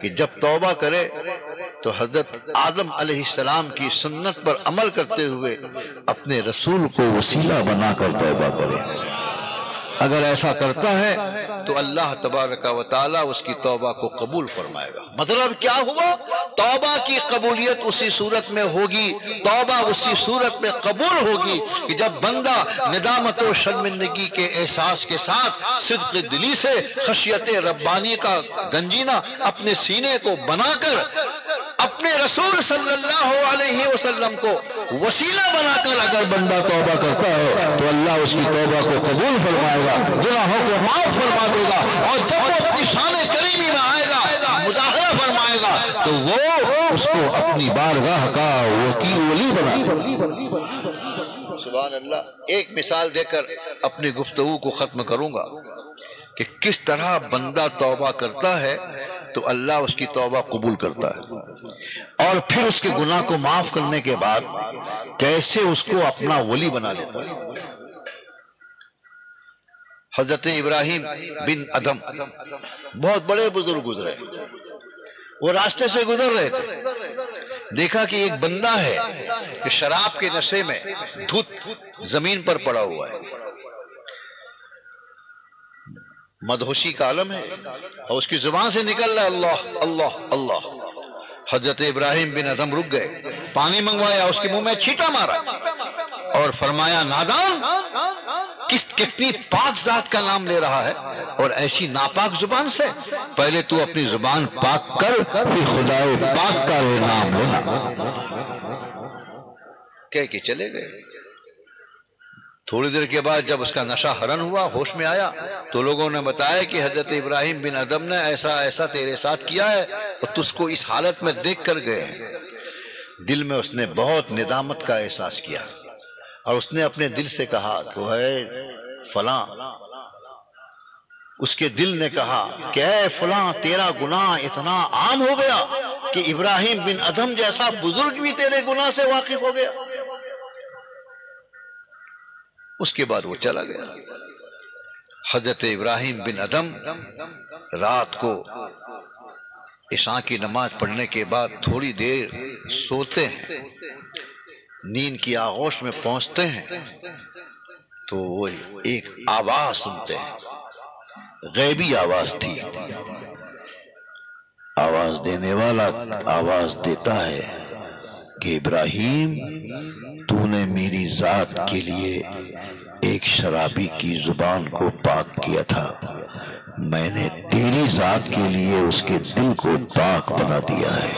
کہ جب توبہ کرے تو حضرت آدم علیہ السلام کی سنت پر عمل کرتے ہوئے اپنے رسول کو وسیلہ بنا کر توبہ کرے۔ اگر ایسا کرتا ہے تو اللہ تبارک و تعالی اس کی توبہ کو قبول فرمائے گا۔ مطلب کیا ہوا؟ توبہ کی قبولیت اسی صورت میں ہوگی، توبہ اسی صورت میں قبول ہوگی کہ جب بندہ ندامت و شرمندگی کے احساس کے ساتھ صدق دلی سے خشیت ربانی کا گنجینہ اپنے سینے کو بنا کر اپنے رسول صلی اللہ علیہ وسلم کو وسیلہ بنا کر اگر بندہ توبہ کرتا ہے تو اللہ اس کی توبہ کو قبول فرمائے گا، گناہوں کو معاف فرما دے گا، اور جب وہ اپنی شان کریمی میں آئے گا، مظاہرہ فرمائے گا، تو وہ اس کو اپنی بارگاہ کا ولی بنائے گا۔ سبحان اللہ۔ ایک مثال دے کر اپنی گفتگو کو ختم کروں گا کہ کس طرح بندہ توبہ کرتا ہے تو اللہ اس کی توبہ قبول کرتا ہے، اور پھر اس کے گناہ کو معاف کرنے کے بعد کیسے اس کو اپنا ولی بنا لیتا ہے۔ حضرت ابراہیم بن ادھم بہت بڑے بزرگ گزرے، وہ راستے سے گزر رہے تھے، دیکھا کہ ایک بندہ ہے کہ شراب کے نشے میں دھت زمین پر پڑا ہوا ہے، مدہوشی کا عالم ہے، اور اس کی زبان سے نکل رہا ہے اللہ اللہ اللہ۔ حضرت ابراہیم بن ادھم رک گئے، پانی منگوایا، اس کے منہ میں چھینٹا مارا اور فرمایا نادان، کتنی پاک ذات کا نام لے رہا ہے اور ایسی ناپاک زبان سے؟ پہلے تو اپنی زبان پاک کر، پھر خدائے پاک کا نام لینا۔ کہہ کے چلے گئے۔ تھوڑی دیر کے بعد جب اس کا نشہ حرن ہوا، ہوش میں آیا، تو لوگوں نے بتایا کہ حضرت ابراہیم بن ادھم نے ایسا ایسا تیرے ساتھ کیا ہے اور تجھ کو اس حالت میں دیکھ کر گئے ہیں۔ دل میں اس نے بہت ندامت کا احساس کیا، اور اس نے اپنے دل سے کہا کہ اے فلاں، اس کے دل نے کہا کہ اے فلاں، تیرا گناہ اتنا عام ہو گیا کہ ابراہیم بن ادھم جیسا بزرگ بھی تیرے گناہ سے واقف ہو گیا۔ اس کے بعد وہ چلا گیا۔ حضرت ابراہیم بن ادھم رات کو عشاء کی نماز پڑھنے کے بعد تھوڑی دیر سوتے ہیں، نیند کی آغوش میں پہنچتے ہیں تو وہ ایک آواز سنتے ہیں، غیبی آواز تھی۔ آواز دینے والا آواز دیتا ہے کہ ابراہیم، تو نے میری ذات کے لیے ایک شرابی کی زبان کو پاک کیا تھا، میں نے تیری ذات کے لیے اس کے دل کو پاک بنا دیا ہے۔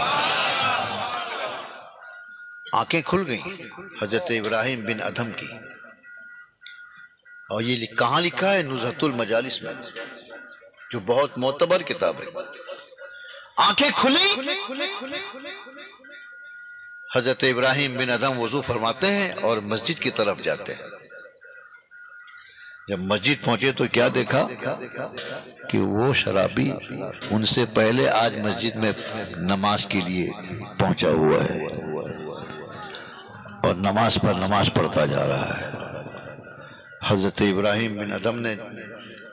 آنکھیں کھل گئیں حضرت ابراہیم بن ادھم کی، اور یہ کہاں لکھا ہے؟ نزہۃ المجالس میں، جو بہت معتبر کتاب ہے۔ آنکھیں کھلی، حضرت ابراہیم بن ادھم وضو فرماتے ہیں اور مسجد کی طرف جاتے ہیں۔ جب مسجد پہنچے تو کیا دیکھا کہ وہ شرابی ان سے پہلے آج مسجد میں نماز کے لیے پہنچا ہوا ہے اور نماز پر نماز پڑھتا جا رہا ہے۔ حضرت ابراہیم بن ادھم نے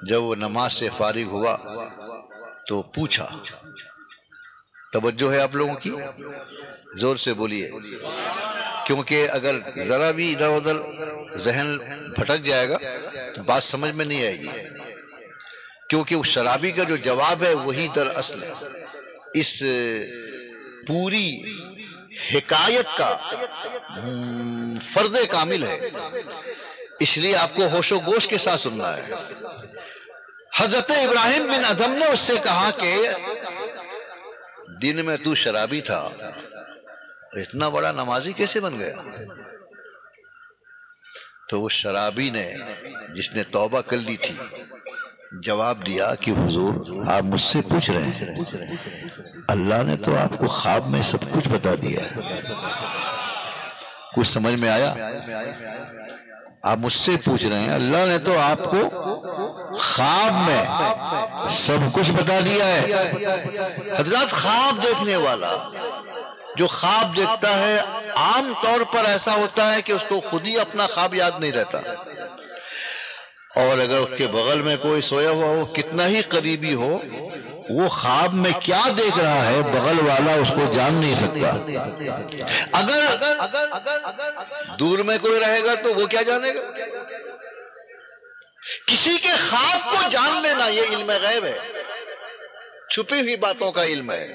جب وہ نماز سے فارغ ہوا تو پوچھا، توجہ ہے آپ لوگوں کی؟ زور سے بولیے، کیونکہ اگر ذرا بھی ادھر ادھر ذہن بھٹک جائے گا تو بات سمجھ میں نہیں آئے گی، کیونکہ اس شرابی کا جو جواب ہے وہی دراصل اس پوری حکایت کا فرد کامل ہے، اس لیے آپ کو ہوش و گوش کے ساتھ سننا ہے۔ حضرت ابراہیم بن ادھم نے اس سے کہا کہ دن میں تو شرابی تھا، اتنا بڑا نمازی کیسے بن گیا؟ تو وہ شرابی نے، جس نے توبہ کر لی تھی، جواب دیا کہ حضور آپ مجھ سے پوچھ رہے ہیں، اللہ نے تو آپ کو خواب میں سب کچھ بتا دیا ہے۔ کچھ سمجھ میں آیا؟ آپ مجھ سے پوچھ رہے ہیں، اللہ نے تو آپ کو خواب میں سب کچھ بتا دیا ہے۔ حضرات، خواب دیکھنے والا جو خواب دیکھتا ہے عام طور پر ایسا ہوتا ہے کہ اس کو خود ہی اپنا خواب یاد نہیں رہتا، اور اگر اس کے بغل میں کوئی سویا ہوا ہو، کتنا ہی قریبی ہو، وہ خواب میں کیا دیکھ رہا ہے بغل والا اس کو جان نہیں سکتا۔ اگر دور میں کوئی رہے گا تو وہ کیا جانے گا؟ کسی کے خواب کو جان لینا یہ علم غیب ہے، چھپی ہوئی باتوں کا علم ہے.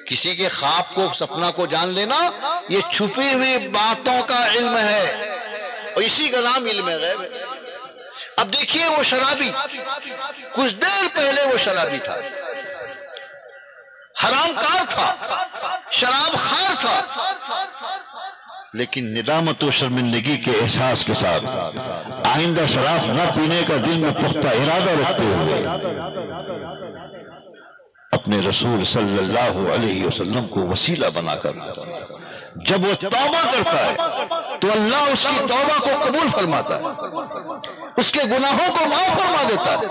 کسی کے خواب کو، سپنا کو جان لینا یہ چھپی ہوئی باتوں کا علم ہے، اور اسی کا نام علم غیب ہے. اب دیکھیے وہ شرابی، کچھ دیر پہلے وہ شرابی تھا، حرام کار تھا، شراب خور تھا، لیکن ندامت و شرمندگی کے احساس کے ساتھ آئندہ شراب نہ پینے کا دل میں پختہ ارادہ رکھتے ہوئے اپنے رسول صلی اللہ علیہ وسلم کو وسیلہ بنا کر جب وہ توبہ کرتا ہے تو اللہ اس کی توبہ کو قبول فرماتا ہے، اس کے گناہوں کو معاف فرما دیتا ہے،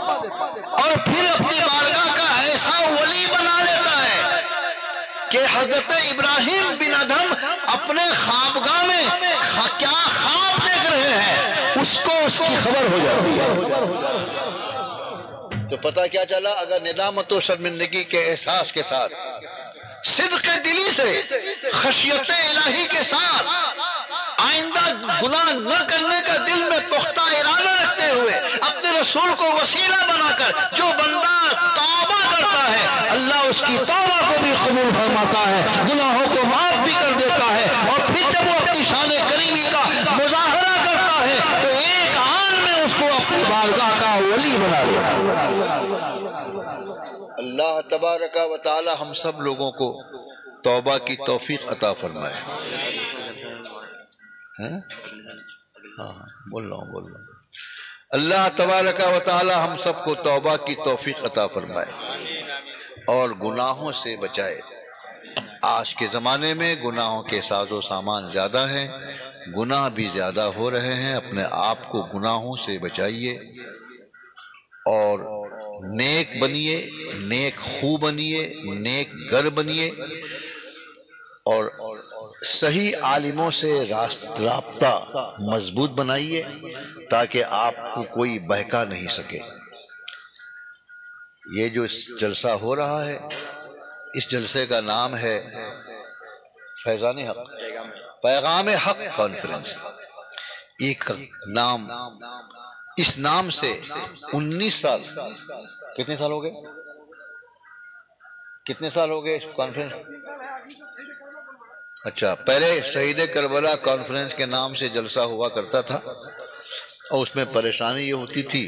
اور پھر اپنی بارگاہ کا ایسا ولی بنا لیتا ہے کہ حضرت ابراہیم بن ادھم اپنے خوابگاہ میں کیا خواب دیکھ رہے ہیں اس کو اس کی خبر ہو جاتی ہے. تو پتہ کیا چلا؟ اگر ندامت و شرمندگی کے احساس کے ساتھ، صدق دلی سے، خشیت الہی کے ساتھ، آئندہ گناہ نہ کرنے کا دل میں پختہ ارادہ رکھتے ہوئے اپنے رسول کو وسیلہ بنا کر جو بندہ توبہ کرتا ہے اللہ اس کی توبہ کو بھی قبول فرماتا ہے، گناہوں کو معاف بھی کر دیتا ہے، اور پھر جب وہ اپنی شان کریمی کا مظاہرہ کرتا ہے تو ایک آن میں اس کو اپنی بارگاہ کا ولی بنا دیتا ہے. اللہ تبارک و تعالی ہم سب لوگوں کو توبہ کی توفیق عطا فرمائے. بول رہا ہوں اللہ تبارک و تعالی ہم سب کو توبہ کی توفیق عطا فرمائے اور گناہوں سے بچائے. آج کے زمانے میں گناہوں کے ساز و سامان زیادہ ہیں، گناہ بھی زیادہ ہو رہے ہیں. اپنے آپ کو گناہوں سے بچائیے اور نیک بنیے، نیک خو بنیے، نیک گر بنیے، اور صحیح عالموں سے رابطہ مضبوط بنائیے تاکہ آپ کو کوئی بہکا نہیں سکے. یہ جو جلسہ ہو رہا ہے اس جلسے کا نام ہے فیضان حق، پیغام حق کانفرنس. ایک نام، اس نام سے 19 سال، کتنے سال ہو گئے؟ کتنے سال ہو گئے اس کانفرنس؟ اچھا، پہلے شہید کربلا کانفرنس کے نام سے جلسہ ہوا کرتا تھا، اور اس میں پریشانی یہ ہوتی تھی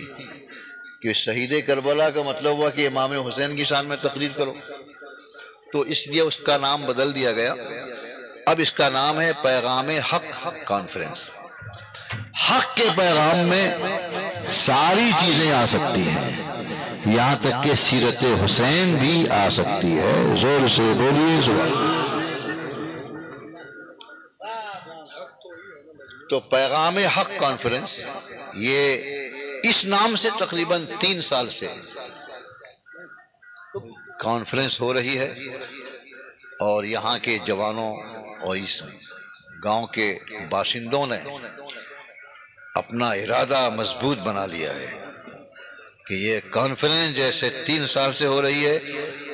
کہ شہید کربلا کا مطلب ہوا کہ امام حسین کی شان میں تقریر کرو، تو اس لیے اس کا نام بدل دیا گیا. اب اس کا نام ہے پیغام حق کانفرنس. حق کے پیغام میں ساری چیزیں آ سکتی ہیں، یہاں تک کہ سیرت حسین بھی آ سکتی ہے. زور سے بولیے سبحان اللہ. تو پیغام حق کانفرنس یہ اس نام سے تقریباً 3 سال سے کانفرنس ہو رہی ہے، اور یہاں کے جوانوں اور اس گاؤں کے باشندوں نے اپنا ارادہ مضبوط بنا لیا ہے کہ یہ کانفرنس جیسے 3 سال سے ہو رہی ہے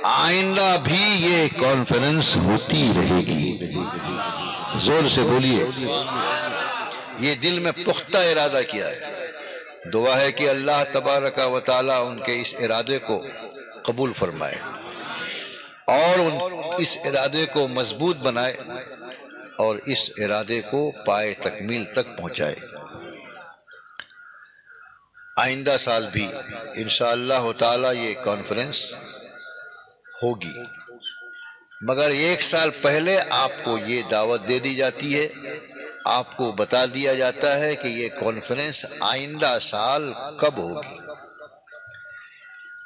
آئندہ بھی یہ کانفرنس ہوتی رہے گی. زور سے بولیے. یہ دل میں پختہ ارادہ کیا ہے. دعا ہے کہ اللہ تبارک و تعالی ان کے اس ارادے کو قبول فرمائے اور اس ارادے کو مضبوط بنائے اور اس ارادے کو پائے تکمیل تک پہنچائے. آئندہ سال بھی انشاءاللہ تعالی یہ کانفرنس ہوگی، مگر 1 سال پہلے آپ کو یہ دعوت دے دی جاتی ہے، آپ کو بتا دیا جاتا ہے کہ یہ کانفرنس آئندہ سال کب ہوگی.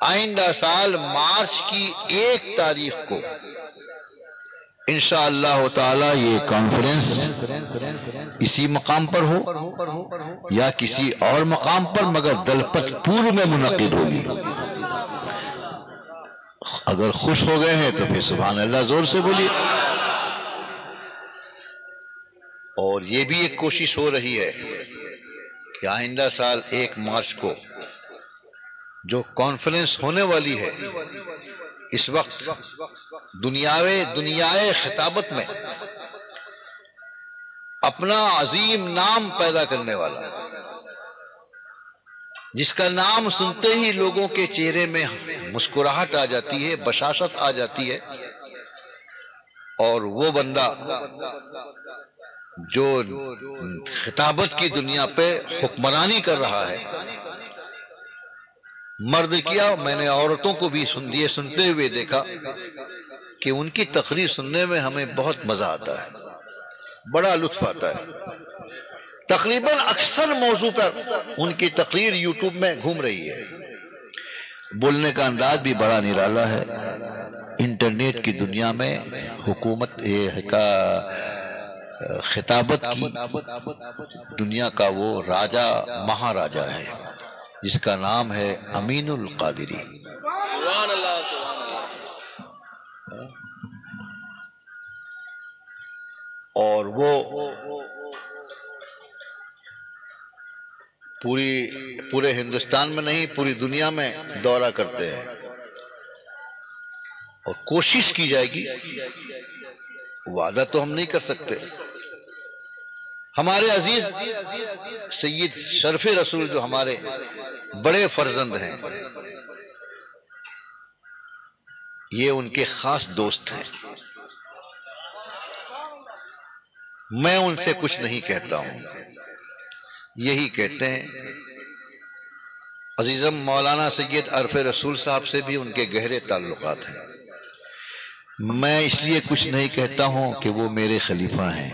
آئندہ سال مارچ کی 1 تاریخ کو انشاءاللہ تعالی یہ کانفرنس اسی مقام پر ہو یا کسی اور مقام پر، مگر دلپت پور میں منعقد ہوگی. اگر خوش ہو گئے ہیں تو پھر سبحان اللہ زور سے بولیے. اور یہ بھی ایک کوشش ہو رہی ہے کہ آئندہ سال 1 مارچ کو جو کانفرنس ہونے والی ہے، اس وقت دنیائے خطابت میں اپنا عظیم نام پیدا کرنے والا جس کا نام سنتے ہی لوگوں کے چہرے میں مسکراہٹ آ جاتی ہے، بشاشت آ جاتی ہے، اور وہ بندہ جو خطابت کی دنیا پہ حکمرانی کر رہا ہے، مرد کیا، میں نے عورتوں کو بھی سنتے ہوئے دیکھا کہ ان کی تقریر سننے میں ہمیں بہت مزہ آتا ہے، بڑا لطف آتا ہے۔ تقریباً اکثر موضوع پر ان کی تقریر یوٹیوب میں گھوم رہی ہے، بولنے کا انداز بھی بڑا نرالا ہے۔ انٹرنیٹ کی دنیا میں حکومت کا خطابت کی دنیا کا وہ راجہ مہاراجہ ہے جس کا نام ہے امین القادری۔ سبحان اللہ سبحان اللہ۔ اور وہ پورے ہندوستان میں نہیں، پوری دنیا میں دورہ کرتے ہیں، اور کوشش کی جائے گی، وعدہ تو ہم نہیں کر سکتے۔ ہمارے عزیز سید شرف رسول جو ہمارے بڑے فرزند ہیں، یہ ان کے خاص دوست ہیں، میں ان سے کچھ نہیں کہتا ہوں، یہی کہتے ہیں۔ عزیزم مولانا سید عرف رسول صاحب سے بھی ان کے گہرے تعلقات ہیں، میں اس لیے کچھ نہیں کہتا ہوں کہ وہ میرے خلیفہ ہیں،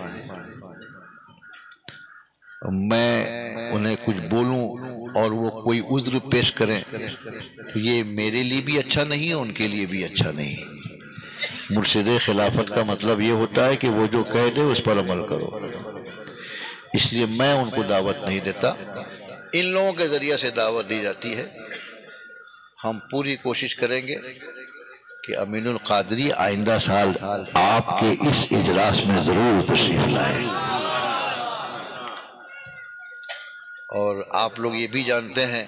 میں انہیں کچھ بولوں اور وہ کوئی عذر پیش کریں تو یہ میرے لیے بھی اچھا نہیں ہے، ان کے لیے بھی اچھا نہیں۔ مرشد خلافت کا مطلب یہ ہوتا ہے کہ وہ جو کہہ دے اس پر عمل کرو، اس لیے میں ان کو دعوت نہیں دیتا، ان لوگوں کے ذریعے سے دعوت دی جاتی ہے۔ ہم پوری کوشش کریں گے کہ امین القادری آئندہ سال آپ کے اس اجلاس میں ضرور تشریف لائیں، اور آپ لوگ یہ بھی جانتے ہیں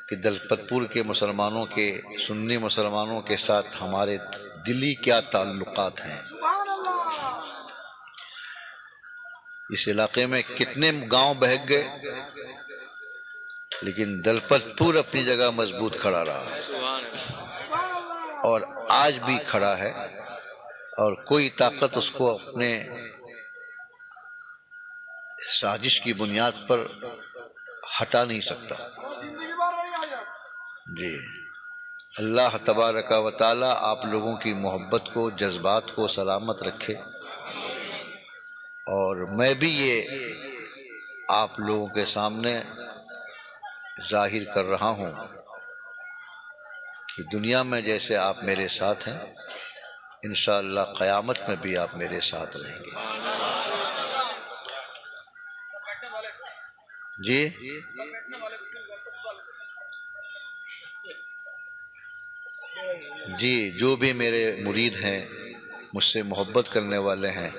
کہ دلپت پور کے مسلمانوں کے، سنی مسلمانوں کے ساتھ ہمارے دلی کیا تعلقات ہیں۔ اس علاقے میں کتنے گاؤں بہک گئے، لیکن دلپت پور اپنی جگہ مضبوط کھڑا رہا اور آج بھی کھڑا ہے، اور کوئی طاقت اس کو اپنے سازش کی بنیاد پر ہٹا نہیں سکتا۔ جی، اللہ تبارک و تعالی آپ لوگوں کی محبت کو، جذبات کو سلامت رکھے، اور میں بھی یہ آپ لوگوں کے سامنے ظاہر کر رہا ہوں کہ دنیا میں جیسے آپ میرے ساتھ ہیں، انشاءاللہ قیامت میں بھی آپ میرے ساتھ رہیں گے۔ جی، جی، جو بھی میرے مرید ہیں، مجھ سے محبت کرنے والے ہیں،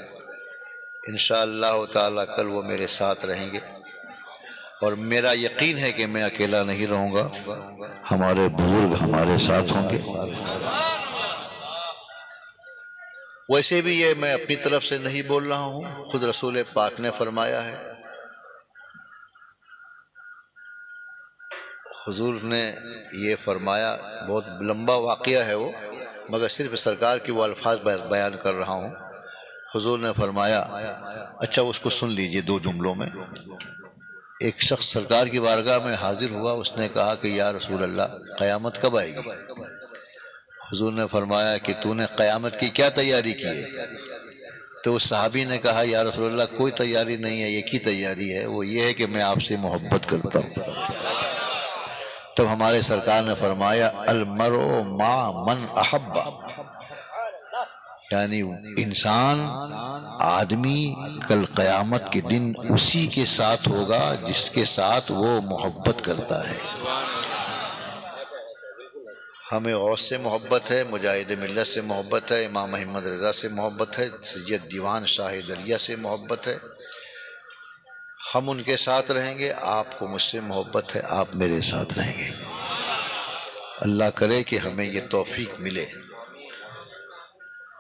انشاءاللہ تعالی کل وہ میرے ساتھ رہیں گے، اور میرا یقین ہے کہ میں اکیلا نہیں رہوں گا، ہمارے بزرگ ہمارے ساتھ ہوں گے۔ ویسے بھی یہ میں اپنی طرف سے نہیں بول رہا ہوں، خود رسول پاک نے فرمایا ہے، حضور نے یہ فرمایا، بہت لمبا واقعہ ہے وہ، مگر صرف سرکار کی وہ الفاظ بیان کر رہا ہوں۔ حضور نے فرمایا، اچھا اس کو سن لیجئے دو جملوں میں۔ ایک شخص سرکار کی بارگاہ میں حاضر ہوا، اس نے کہا کہ یا رسول اللہ قیامت کب آئے گی؟ حضور نے فرمایا کہ تو نے قیامت کی کیا تیاری کی ہے؟ تو اس صحابی نے کہا یا رسول اللہ کوئی تیاری نہیں ہے، ایک ہی تیاری ہے، وہ یہ ہے کہ میں آپ سے محبت کرتا ہوں۔ تب ہمارے سرکار نے فرمایا المرء مع من احب، یعنی انسان، آدمی کل قیامت کے دن اسی کے ساتھ ہوگا جس کے ساتھ وہ محبت کرتا ہے۔ ہمیں غوث سے محبت ہے، مجاہد ملت سے محبت ہے، امام محمد رضا سے محبت ہے، سید دیوان شاہ دریا سے محبت ہے، ہم ان کے ساتھ رہیں گے۔ آپ کو مجھ سے محبت ہے، آپ میرے ساتھ رہیں گے۔ اللہ کرے کہ ہمیں یہ توفیق ملے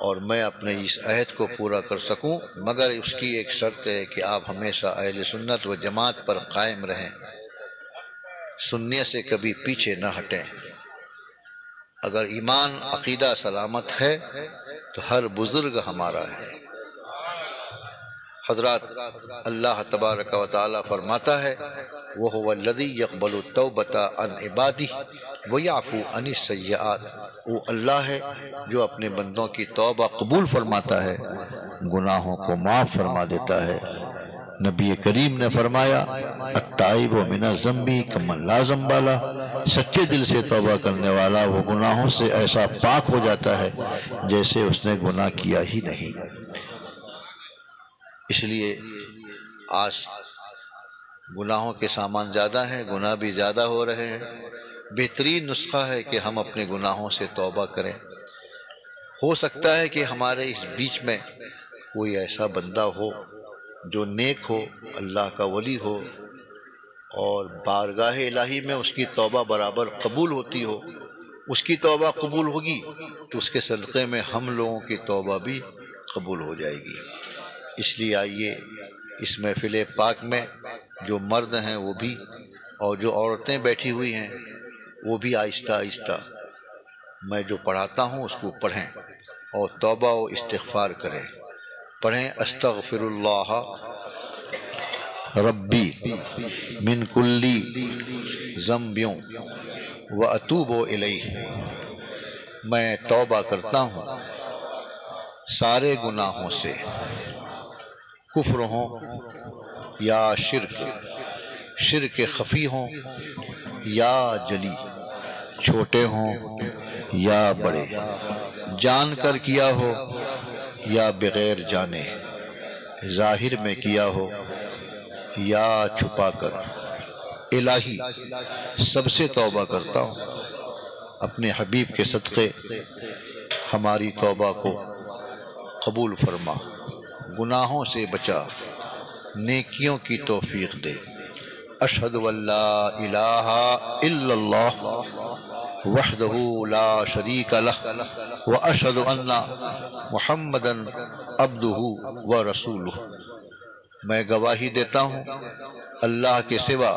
اور میں اپنے اس عہد کو پورا کر سکوں، مگر اس کی ایک شرط ہے کہ آپ ہمیشہ اہل سنت و جماعت پر قائم رہیں، سننے سے کبھی پیچھے نہ ہٹیں۔ اگر ایمان عقیدہ سلامت ہے تو ہر بزرگ ہمارا ہے۔ حضرات، اللہ تبارک و تعالی فرماتا ہے وَهُوَ الَّذِي يَقْبَلُ التَّوْبَةَ عَنْ عِبَادِهِ وَيَعْفُو عَنِ السَّيِّئَاتِ، وہ اللہ ہے جو اپنے بندوں کی توبہ قبول فرماتا ہے، گناہوں کو معاف فرما دیتا ہے۔ نبی کریم نے فرمایا التائب من الذنب کمن لا ذنب لہ، سچے دل سے توبہ کرنے والا وہ گناہوں سے ایسا پاک ہو جاتا ہے جیسے اس نے گناہ کیا ہی نہیں۔ اس لیے آج گناہوں کے سامان زیادہ ہیں، گناہ بھی زیادہ ہو رہے ہیں۔ بہترین نسخہ ہے کہ ہم اپنے گناہوں سے توبہ کریں۔ ہو سکتا ہے کہ ہمارے اس بیچ میں کوئی ایسا بندہ ہو جو نیک ہو، اللہ کا ولی ہو، اور بارگاہ الہی میں اس کی توبہ برابر قبول ہوتی ہو۔ اس کی توبہ قبول ہوگی تو اس کے صدقے میں ہم لوگوں کی توبہ بھی قبول ہو جائے گی۔ اس لیے آئیے اس محفل پاک میں جو مرد ہیں وہ بھی، اور جو عورتیں بیٹھی ہوئی ہیں وہ بھی آہستہ آہستہ میں جو پڑھاتا ہوں اس کو پڑھیں اور توبہ و استغفار کریں۔ پڑھیں استغفر اللہ ربی من کلی ذنب و اتوب الیہ، میں توبہ کرتا ہوں سارے گناہوں سے، کفر ہوں یا شرک خفی ہوں یا جلی، چھوٹے ہوں یا بڑے، جان کر کیا ہو یا بغیر جانے، ظاہر میں کیا ہو یا چھپا کر۔ الہی سب سے توبہ کرتا ہوں، اپنے حبیب کے صدقے ہماری توبہ کو قبول فرما، گناہوں سے بچا، نیکیوں کی توفیق دے۔ اشہد ان لا الہ الا اللہ وحدہ لا شریک لہ واشہد ان محمدا عبدہ ورسولہ، میں گواہی دیتا ہوں اللہ کے سوا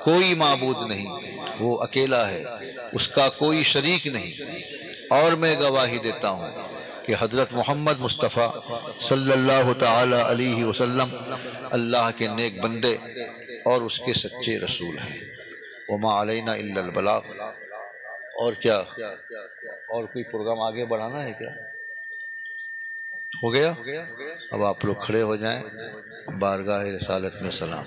کوئی معبود نہیں، وہ اکیلا ہے، اس کا کوئی شریک نہیں، اور میں گواہی دیتا ہوں کہ حضرت محمد مصطفیٰ صلی اللہ تعالی علیہ وسلم اللہ کے نیک بندے اور اس کے سچے رسول ہیں۔ وما علینا الا البلاغ۔ اور کیا، اور کوئی پروگرام آگے بڑھانا ہے کیا؟ ہو گیا؟ اب آپ لوگ کھڑے ہو جائیں، بارگاہ رسالت میں سلام۔